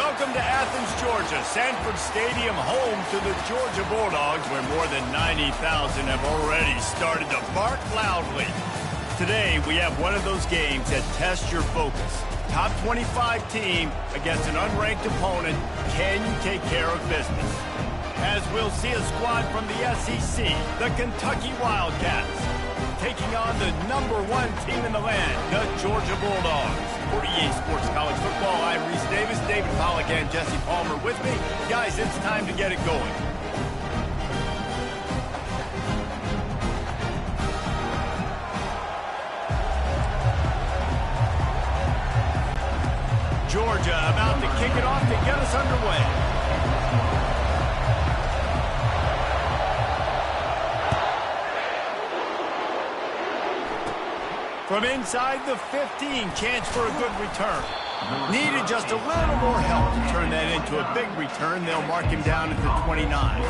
Welcome to Athens, Georgia, Sanford Stadium, home to the Georgia Bulldogs, where more than 90,000 have already started to bark loudly. Today, we have one of those games that tests your focus. Top 25 team against an unranked opponent. Can you take care of business? As we'll see a squad from the SEC, the Kentucky Wildcats, taking on the #1 team in the land, the Georgia Bulldogs. For EA Sports College Football, I'm Reese Davis, David Pollack, and Jesse Palmer with me. Guys, it's time to get it going. Georgia about to kick it off to get us underway. From inside the 15, chance for a good return. Needed just a little more help to turn that into a big return. They'll mark him down at the 29.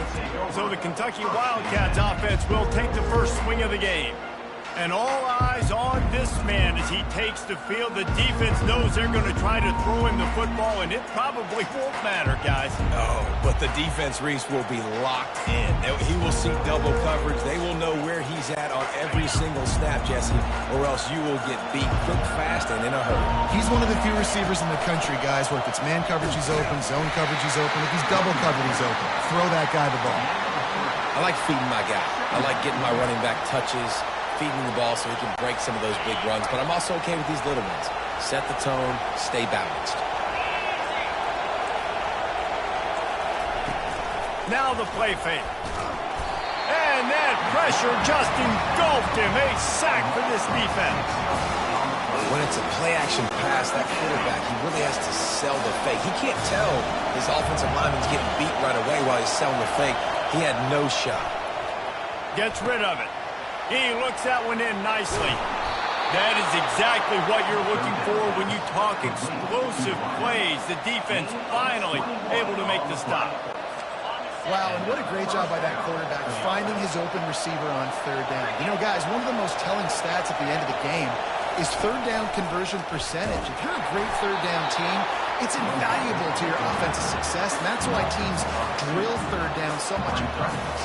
So the Kentucky Wildcats offense will take the first swing of the game. And all eyes on this man as he takes the field. The defense knows they're going to try to throw him the football, and it probably won't matter, guys. Oh, but the defense, Reese, will be locked in. He will see double coverage. They will know where he's at on every single snap, Jesse, or else you will get beat quick, fast, and in a hurry. He's one of the few receivers in the country, guys, where if it's man coverage, he's open, zone coverage, he's open. If he's double covered, he's open. Throw that guy the ball. I like feeding my guy. I like getting my running back touches, feeding the ball so he can break some of those big runs. But I'm also okay with these little ones. Set the tone, stay balanced. Now the play fake. And that pressure just engulfed him. A sack for this defense. When it's a play-action pass, that quarterback, he really has to sell the fake. He can't tell his offensive lineman's getting beat right away while he's selling the fake. He had no shot. Gets rid of it. He looks that one in nicely. That is exactly what you're looking for when you talk explosive plays. The defense finally able to make the stop. Wow, and what a great job by that quarterback finding his open receiver on third down. You know, guys, one of the most telling stats at the end of the game is third down conversion percentage. If you're a great third down team, it's invaluable to your offensive success, and that's why teams drill third down so much in practice.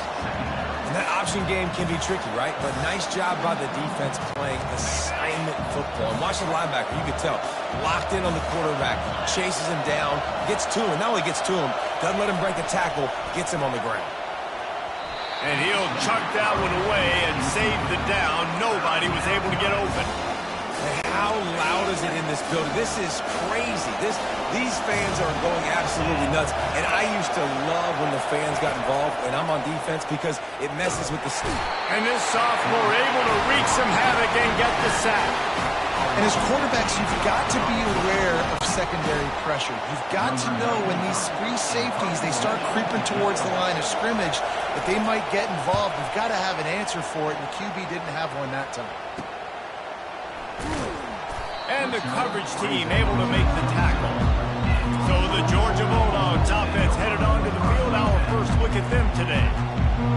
And that option game can be tricky, right? But nice job by the defense playing assignment football. And watch the linebacker, you can tell, locked in on the quarterback, chases him down, gets to him. Not only gets to him, doesn't let him break a tackle, gets him on the ground. And he'll chuck that one away and save the down. Nobody was able to get open. How loud is it in this building? This is crazy. These fans are going absolutely nuts. And I used to love when the fans got involved and I'm on defense because it messes with the sleep. And this sophomore able to wreak some havoc and get the sack. And as quarterbacks, you've got to be aware of secondary pressure. You've got to know when these free safeties, they start creeping towards the line of scrimmage, that they might get involved. You've got to have an answer for it, and the QB didn't have one that time. And the coverage team able to make the tackle. So the Georgia Bulldogs offense headed onto the field. Our first look at them today.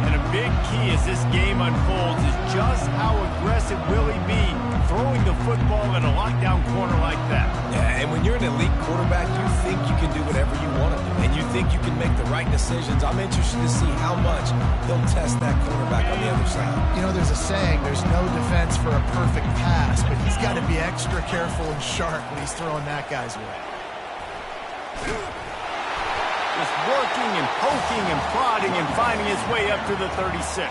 And a big key as this game unfolds is just how aggressive will he be throwing the football in a lockdown corner like that. Yeah, and when you're an elite quarterback, you think you can do whatever you want to do. And you think you can make the right decisions. I'm interested to see how much he'll test that quarterback on the other side. You know, there's a saying, there's no defense for a perfect pass, but he's got to be extra careful and sharp when he's throwing that guy's way. Just working and poking and prodding and finding his way up to the 36.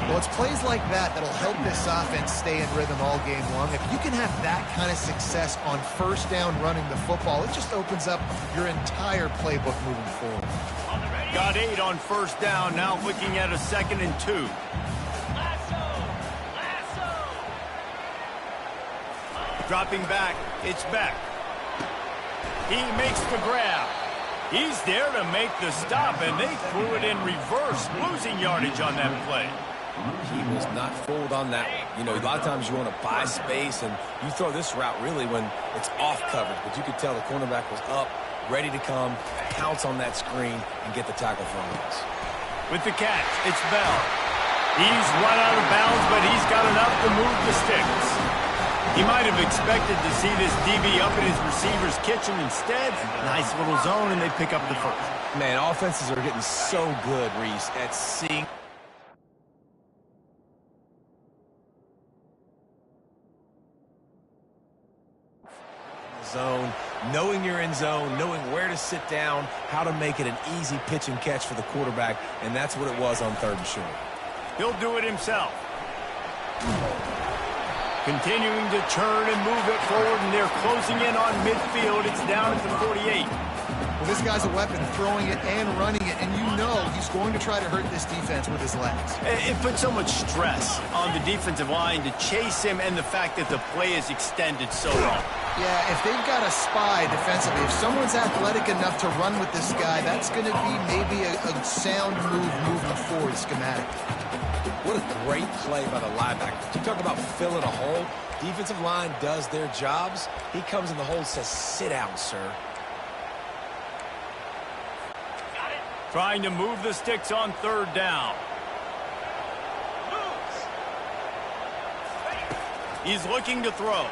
Well, it's plays like that that'll help this offense stay in rhythm all game long. If you can have that kind of success on first down running the football, it just opens up your entire playbook moving forward. Got 8 on first down, now looking at a 2nd and 2. Dropping back, it's Beck. He makes the grab. He's there to make the stop, and they threw it in reverse, losing yardage on that play. He was not fooled on that one. You know, a lot of times you want to buy space, and you throw this route really when it's off coverage. But you could tell the cornerback was up, ready to come, pounce on that screen, and get the tackle from us. With the catch, it's Bell. He's run out of bounds, but he's got enough to move the sticks. He might have expected to see this DB up in his receiver's kitchen. Instead, nice little zone, and they pick up the first. Man, offenses are getting so good, Reese, at seeing zone, knowing you're in zone, knowing where to sit down, how to make it an easy pitch and catch for the quarterback, and that's what it was on 3rd and short. He'll do it himself. Continuing to turn and move it forward, and they're closing in on midfield. It's down at the 48. Well, this guy's a weapon, throwing it and running it, and you know he's going to try to hurt this defense with his legs. It puts so much stress on the defensive line to chase him, and the fact that the play is extended so long. Yeah, if they've got a spy defensively, if someone's athletic enough to run with this guy, that's going to be maybe a sound move moving forward schematically. What a great play by the linebacker. You talk about filling a hole. Defensive line does their jobs. He comes in the hole and says, sit down, sir. Trying to move the sticks on 3rd down. He's looking to throw.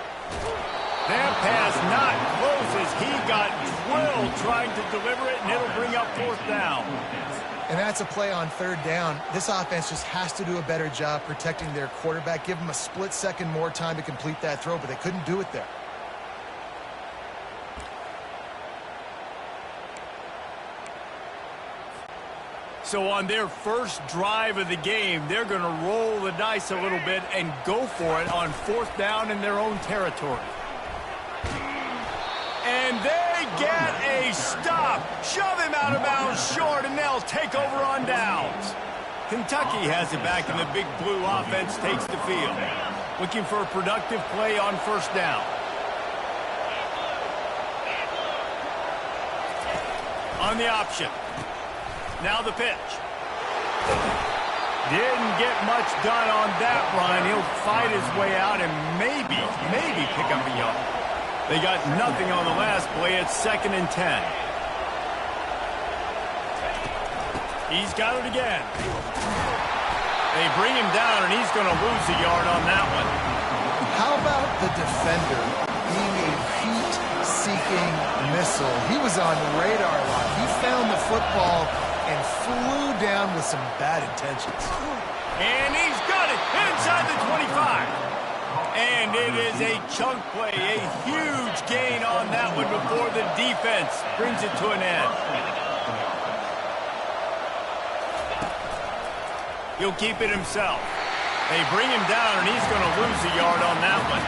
That pass not close as he got drilled trying to deliver it, and it'll bring up 4th down. And that's a play on 3rd down. This offense just has to do a better job protecting their quarterback. Give them a split second more time to complete that throw, but they couldn't do it there. So on their first drive of the game, they're going to roll the dice a little bit and go for it on 4th down in their own territory. And they get a stop. Shove him out of bounds short, and they'll take over on downs. Kentucky has it back, and the Big Blue offense takes the field. Looking for a productive play on 1st down. On the option. Now the pitch. Didn't get much done on that run. He'll fight his way out and maybe pick up a yard. They got nothing on the last play. It's 2nd and 10. He's got it again. They bring him down, and he's going to lose a yard on that one. How about the defender being a heat-seeking missile? He was on radar lock. He found the football and flew down with some bad intentions. And he's got it inside the 25. And it is a chunk play, a huge gain on that one before the defense brings it to an end. He'll keep it himself. They bring him down, and he's going to lose a yard on that one.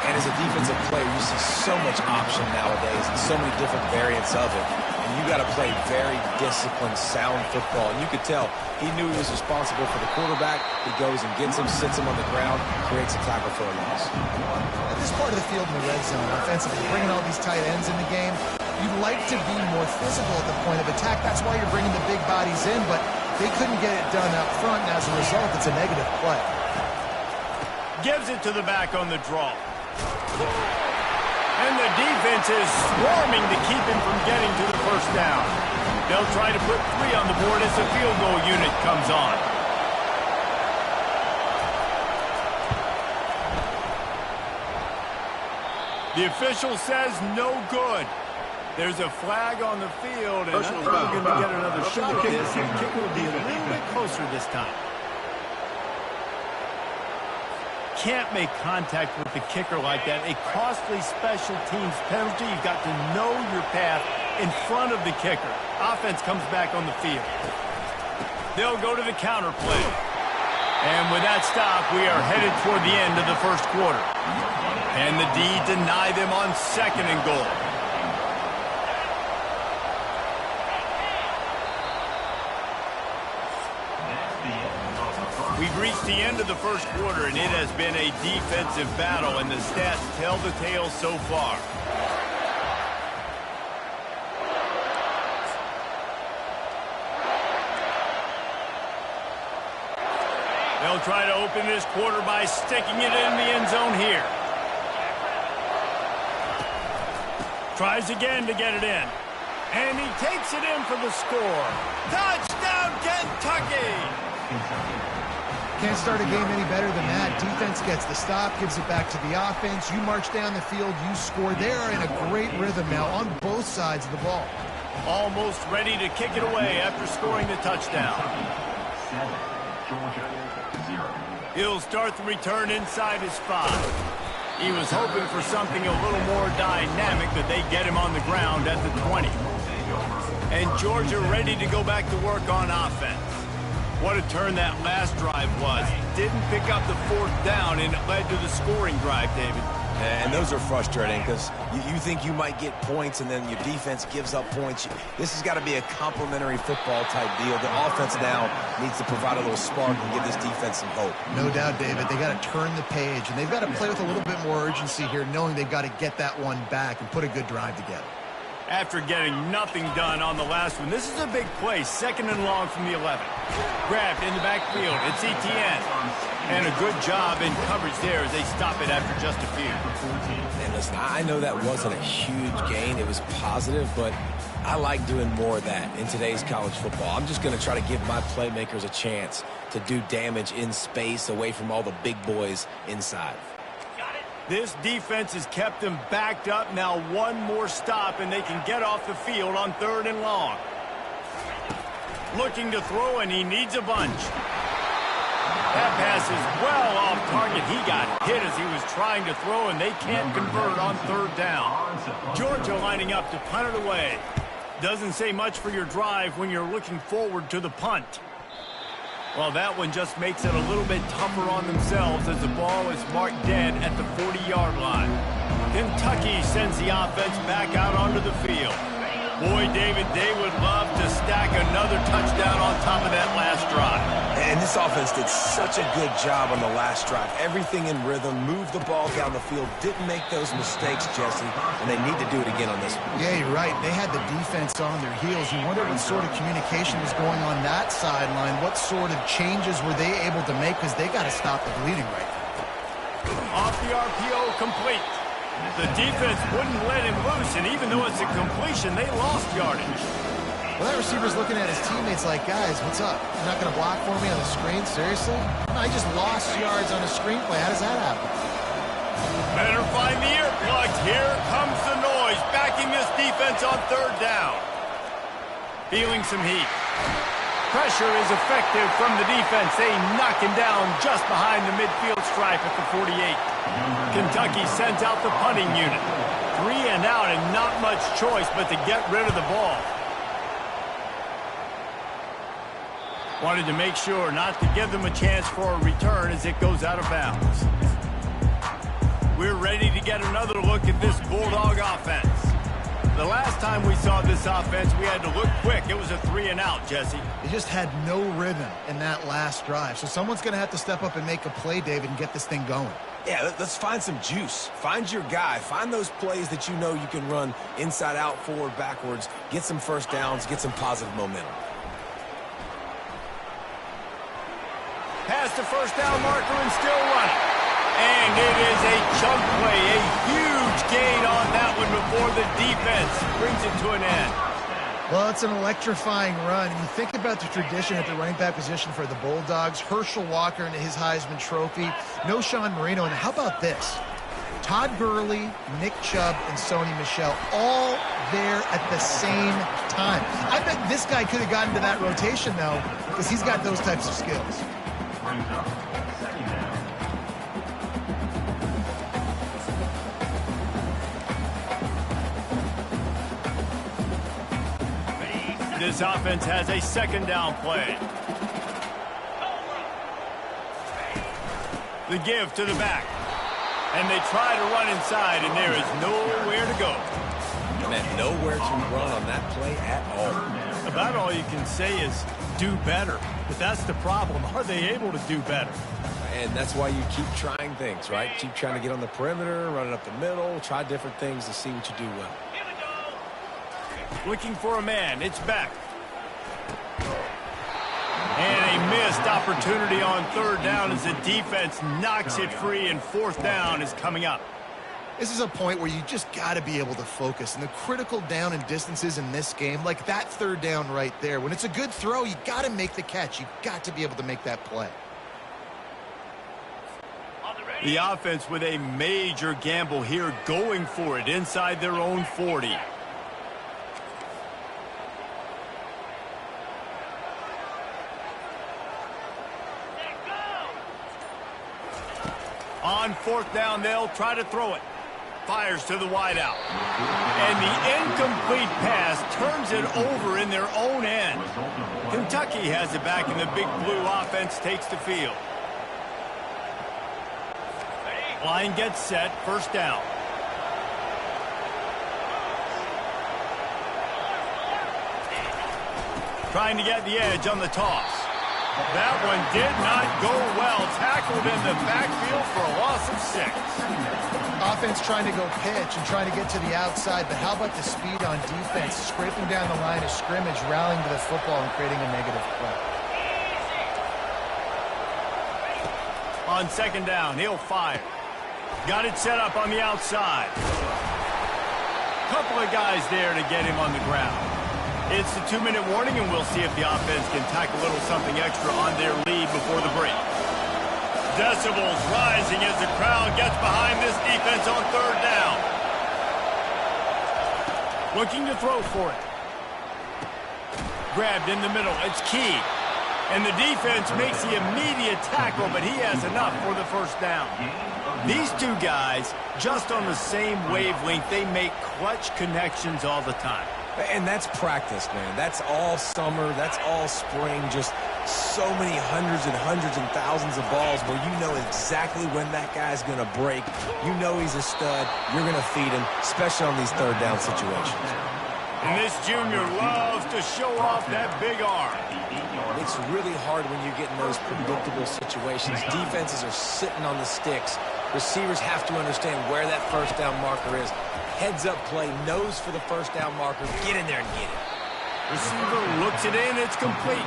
And as a defensive player, you see so much option nowadays and so many different variants of it. And you got to play very disciplined, sound football. And you could tell he knew he was responsible for the quarterback. He goes and gets him, sits him on the ground, creates a tackle for a loss. At this part of the field in the red zone, offensively, bringing all these tight ends in the game, you'd like to be more physical at the point of attack. That's why you're bringing the big bodies in, but they couldn't get it done up front, and as a result, it's a negative play. Gives it to the back on the draw. And the defense is swarming to keep him from getting to the 1st down. They'll try to put 3 on the board as the field goal unit comes on. The official says no good. There's a flag on the field, and I think we're going to get another shot at this. The kicker will be a little bit closer this time. Can't make contact with the kicker like that. A costly special teams penalty. You've got to know your path in front of the kicker. Offense comes back on the field. They'll go to the counter play. And with that stop, we are headed toward the end of the 1st quarter. And the D deny them on 2nd and goal. We've reached the end of the 1st quarter, and it has been a defensive battle, and the stats tell the tale so far. They'll try to open this quarter by sticking it in the end zone here. Tries again to get it in. And he takes it in for the score. Touchdown, Kentucky! Can't start a game any better than that. Defense gets the stop, gives it back to the offense. You march down the field, you score. They are in a great rhythm now on both sides of the ball. Almost ready to kick it away after scoring the touchdown. He'll start the return inside his 5. He was hoping for something a little more dynamic, but they get him on the ground at the 20. And Georgia ready to go back to work on offense. What a turn that last drive was. Didn't pick up the 4th down, and it led to the scoring drive, David. And those are frustrating because you think you might get points and then your defense gives up points. This has got to be a complementary football type deal. The offense now needs to provide a little spark and give this defense some hope. No doubt, David. They got to turn the page, and they've got to play with a little bit more urgency here, knowing they've got to get that one back and put a good drive together. After getting nothing done on the last one, this is a big play. 2nd and long from the 11. Grabbed in the backfield. It's ETN. And a good job in coverage there as they stop it after just a few. And listen, I know that wasn't a huge gain. It was positive, but I like doing more of that in today's college football. I'm just going to try to give my playmakers a chance to do damage in space away from all the big boys inside. This defense has kept them backed up. Now one more stop, and they can get off the field on 3rd and long. Looking to throw, and he needs a bunch. That pass is well off target. He got hit as he was trying to throw, and they can't convert on 3rd down. Georgia lining up to punt it away. Doesn't say much for your drive when you're looking forward to the punt. Well, that one just makes it a little bit tougher on themselves as the ball is marked dead at the 40-yard line. Kentucky sends the offense back out onto the field. Boy, David, they would love to stack another touchdown on top of that last drive. And this offense did such a good job on the last drive. Everything in rhythm, moved the ball down the field, didn't make those mistakes, Jesse, and they need to do it again on this one. Yeah, you're right. They had the defense on their heels. You wonder what sort of communication was going on that sideline. What sort of changes were they able to make, because they got to stop the bleeding right now. Off the RPO, complete. The defense wouldn't let him loose, and even though it's a completion, they lost yardage. Well, that receiver's looking at his teammates like, guys, what's up? You're not going to block for me on the screen? Seriously? No, I just lost yards on a screenplay. How does that happen? Better find the earplugs. Here comes the noise, backing this defense on 3rd down. Feeling some heat. Pressure is effective from the defense. They knock him down just behind the midfield stripe at the 48. Kentucky sends out the punting unit. 3 and out, and not much choice but to get rid of the ball. Wanted to make sure not to give them a chance for a return as it goes out of bounds. We're ready to get another look at this Bulldog offense. The last time we saw this offense, we had to look quick. It was a 3 and out, Jesse. They just had no rhythm in that last drive. So someone's going to have to step up and make a play, David, and get this thing going. Yeah, let's find some juice. Find your guy. Find those plays that you know you can run inside out, forward, backwards. Get some first downs. Get some positive momentum. Past the first down marker and still running. And it is a chunk play, a huge gain on that one before the defense brings it to an end. Well, it's an electrifying run. And you think about the tradition at the running back position for the Bulldogs. Herschel Walker and his Heisman Trophy. No Sean Marino. And how about this? Todd Gurley, Nick Chubb, and Sony Michel all there at the same time. I bet this guy could have gotten to that rotation, though, because he's got those types of skills. This offense has a 2nd down play. The give to the back. And they try to run inside, and there is nowhere to go. Man, nowhere to run on that play at all. About all you can say is do better. But that's the problem. Are they able to do better? And that's why you keep trying things, right? Keep trying to get on the perimeter, run it up the middle, try different things to see what you do well. Looking for a man. It's back. And a missed opportunity on 3rd down as the defense knocks it free, and 4th down is coming up. This is a point where you just got to be able to focus. And the critical down and distances in this game, like that 3rd down right there, when it's a good throw, you got to make the catch. You got to be able to make that play. The offense with a major gamble here, going for it inside their own 40. On fourth down, they'll try to throw it. Fires to the wideout. And the incomplete pass turns it over in their own end. Kentucky has it back, and the Big Blue offense takes the field. Line gets set, first down. Trying to get the edge on the toss. That one did not go well. Tackled in the backfield for a loss of 6. Offense trying to go pitch and trying to get to the outside, but how about the speed on defense? Scraping down the line of scrimmage, rallying to the football and creating a negative play. On second down, he'll fire. Got it set up on the outside. Couple of guys there to get him on the ground. It's the 2-minute warning, and we'll see if the offense can tack a little something extra on their lead before the break. Decibels rising as the crowd gets behind this defense on third down. Looking to throw for it. Grabbed in the middle. It's key. And the defense makes the immediate tackle, but he has enough for the first down. These two guys, just on the same wavelength, they make clutch connections all the time. And that's practice, man. That's all summer. That's all spring. Just so many hundreds and thousands of balls where you know exactly when that guy's going to break. You know he's a stud. You're going to feed him, especially on these third down situations. And this junior loves to show off that big arm. It's really hard when you get in those predictable situations. Defenses are sitting on the sticks. Receivers have to understand where that first down marker is. Heads-up play, nose for the first down marker. Get in there and get it. Receiver looks it in. It's complete.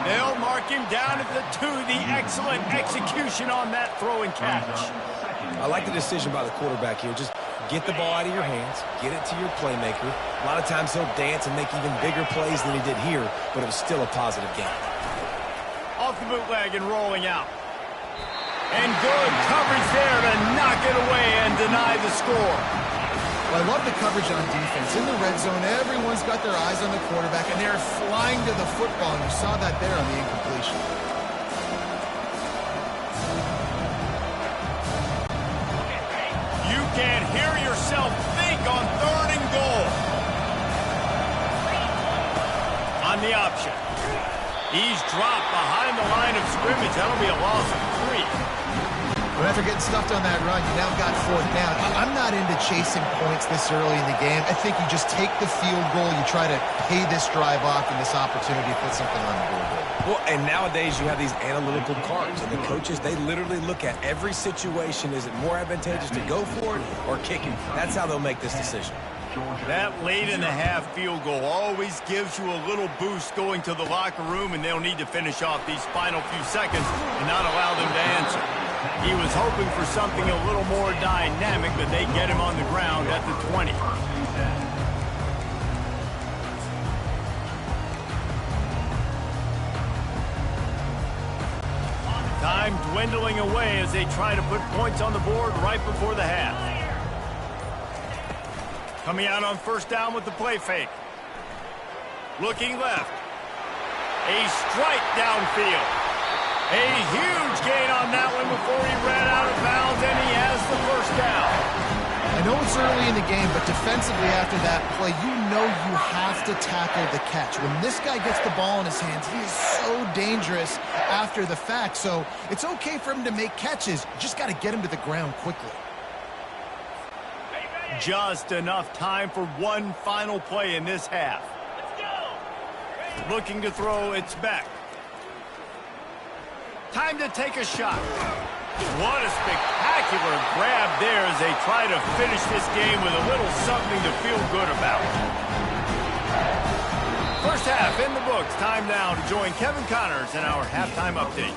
They'll mark him down at the 2. The excellent execution on that throw and catch. I like the decision by the quarterback here. Just get the ball out of your hands. Get it to your playmaker. A lot of times he'll dance and make even bigger plays than he did here, but it was still a positive game. Off the bootleg and rolling out. And good coverage there to knock it away and deny the score. Well, I love the coverage on defense. In the red zone, everyone's got their eyes on the quarterback, and they're flying to the football, and you saw that there on the incompletion. You can't hear yourself think on third and goal. On the option. He's dropped behind the line of scrimmage. That'll be a loss of 3. But after getting stuffed on that run, you now got fourth down. I'm not into chasing points this early in the game. I think you just take the field goal. You try to pay this drive off and this opportunity to put something on the board. Well, and nowadays you have these analytical cards, and the coaches, they literally look at every situation. Is it more advantageous to go for it or kick it? That's how they'll make this decision. That late in the half field goal always gives you a little boost going to the locker room, and they'll need to finish off these final few seconds and not allow them to answer. He was hoping for something a little more dynamic, but they get him on the ground at the 20. Time dwindling away as they try to put points on the board right before the half. Coming out on first down with the play fake. Looking left. A strike downfield. A huge gain on that one before he ran out of bounds, and he has the first down. I know it's early in the game, but defensively after that play, you know you have to tackle the catch. When this guy gets the ball in his hands, he is so dangerous after the fact. So it's okay for him to make catches. You just got to get him to the ground quickly. Just enough time for one final play in this half. Looking to throw, it's back. Time to take a shot. What a spectacular grab there as they try to finish this game with a little something to feel good about. First half in the books. Time now to join Kevin Connors in our halftime update.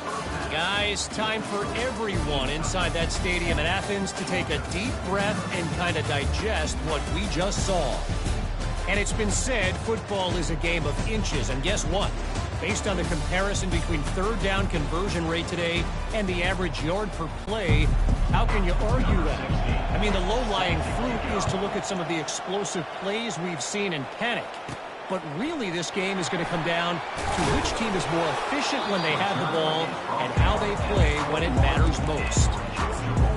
Guys, time for everyone inside that stadium in Athens to take a deep breath and kind of digest what we just saw. And it's been said football is a game of inches, and guess what? Based on the comparison between third down conversion rate today and the average yard per play, how can you argue that? I mean, the low-lying fruit is to look at some of the explosive plays we've seen in panic. But really, this game is going to come down to which team is more efficient when they have the ball and how they play when it matters most.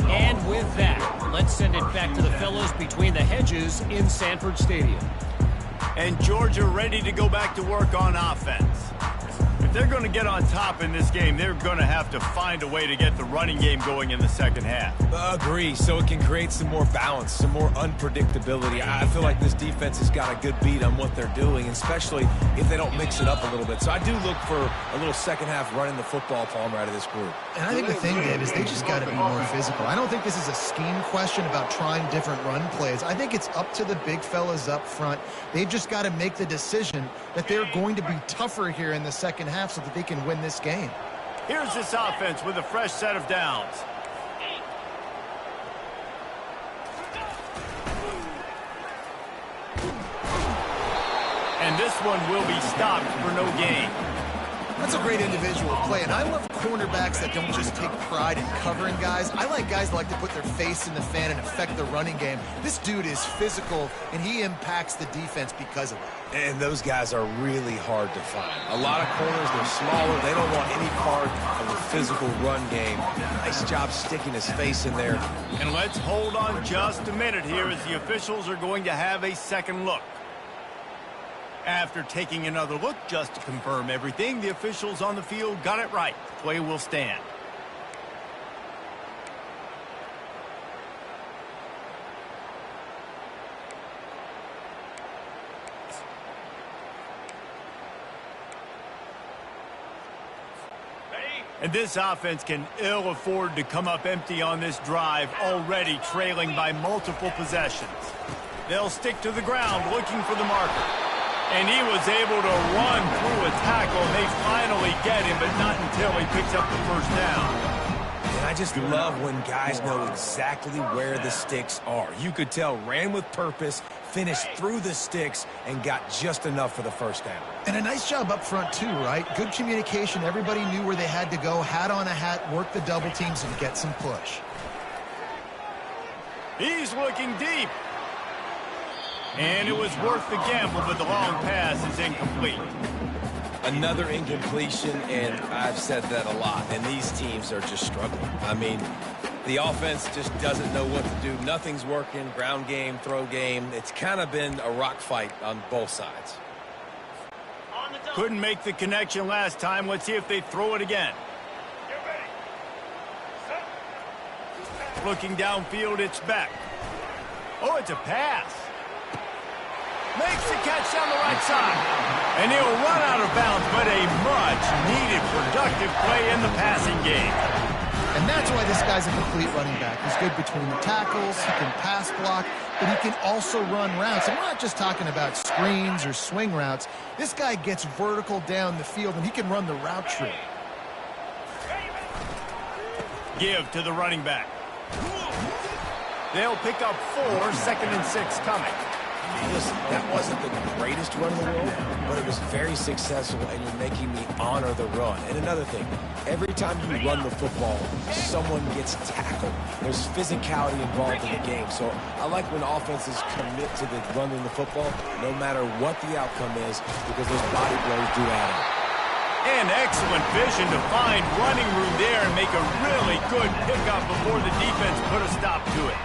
And with that, let's send it back to the fellas between the hedges in Sanford Stadium. And Georgia ready to go back to work on offense. If they're going to get on top in this game, they're going to have to find a way to get the running game going in the second half. Agree, so it can create some more balance, some more unpredictability. I feel like this defense has got a good beat on what they're doing, especially if they don't mix it up a little bit. So I do look for a little second half running the football Palmer out of this group. And I think the thing, Dave, is they just got to be more physical. I don't think this is a scheme question about trying different run plays. I think it's up to the big fellas up front. They've just got to make the decision that they're going to be tougher here in the second half so that they can win this game. Here's this offense with a fresh set of downs. And this one will be stopped for no gain. That's a great individual play, and I love cornerbacks that don't just take pride in covering guys. I like guys that like to put their face in the fan and affect the running game. This dude is physical, and he impacts the defense because of it. And those guys are really hard to find. A lot of corners, they're smaller. They don't want any part of the physical run game. Nice job sticking his face in there. And let's hold on just a minute here as the officials are going to have a second look. After taking another look just to confirm everything, the officials on the field got it right. Play will stand. And this offense can ill afford to come up empty on this drive, already trailing by multiple possessions. They'll stick to the ground looking for the marker. And he was able to run through a tackle, and they finally get him, but not until he picks up the first down. And I just love when guys know exactly where the sticks are. You could tell, ran with purpose, finished through the sticks, and got just enough for the first down. And a nice job up front, too, right? Good communication. Everybody knew where they had to go, hat on a hat, work the double teams, and get some push. He's looking deep. And it was worth the gamble, but the long pass is incomplete. Another incompletion, and I've said that a lot, and these teams are just struggling. I mean, the offense just doesn't know what to do. Nothing's working, ground game, throw game. It's kind of been a rock fight on both sides. Couldn't make the connection last time. Let's see if they throw it again. Looking downfield, it's back. Oh, it's a pass. Makes the catch down the right side. And he'll run out of bounds, but a much-needed productive play in the passing game. And that's why this guy's a complete running back. He's good between the tackles, he can pass block, but he can also run routes. And we're not just talking about screens or swing routes. This guy gets vertical down the field, and he can run the route tree. Give to the running back. They'll pick up 4, 2nd and 6 coming. Listen, that wasn't the greatest run in the world, but it was very successful, and you're making me honor the run. And another thing, every time you run the football, someone gets tackled. There's physicality involved in the game. So I like when offenses commit to the running the football, no matter what the outcome is, because those body blows do add up. And excellent vision to find running room there and make a really good pickup before the defense put a stop to it.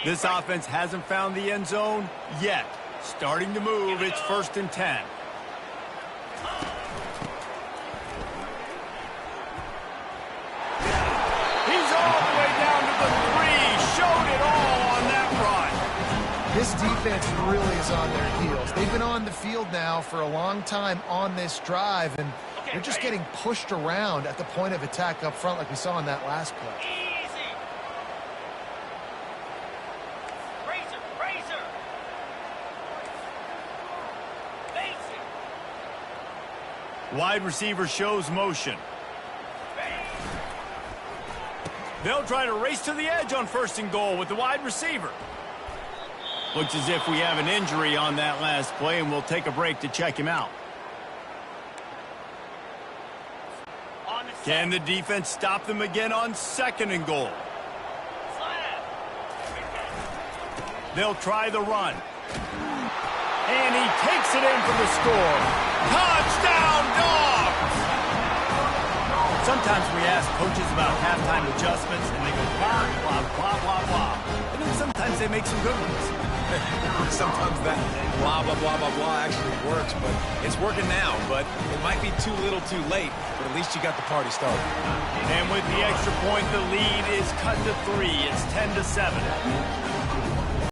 This offense hasn't found the end zone yet. Starting to move, it's 1st and 10. He's all the way down to the 3. Showed it all on that run. This defense really is on their heels. They've been on the field now for a long time on this drive, and they're just getting pushed around at the point of attack up front like we saw in that last play. Wide receiver shows motion. They'll try to race to the edge on 1st and goal with the wide receiver. Looks as if we have an injury on that last play, and we'll take a break to check him out. Can the defense stop them again on 2nd and goal? They'll try the run. And he takes it in for the score. Touchdown, Dogs! Sometimes we ask coaches about halftime adjustments, and they go blah, blah, blah, blah, blah. And then sometimes they make some good ones. Sometimes that blah, blah, blah, blah, blah actually works, but it's working now. But it might be too little too late, but at least you got the party started. And with the extra point, the lead is cut to 3. It's 10-7.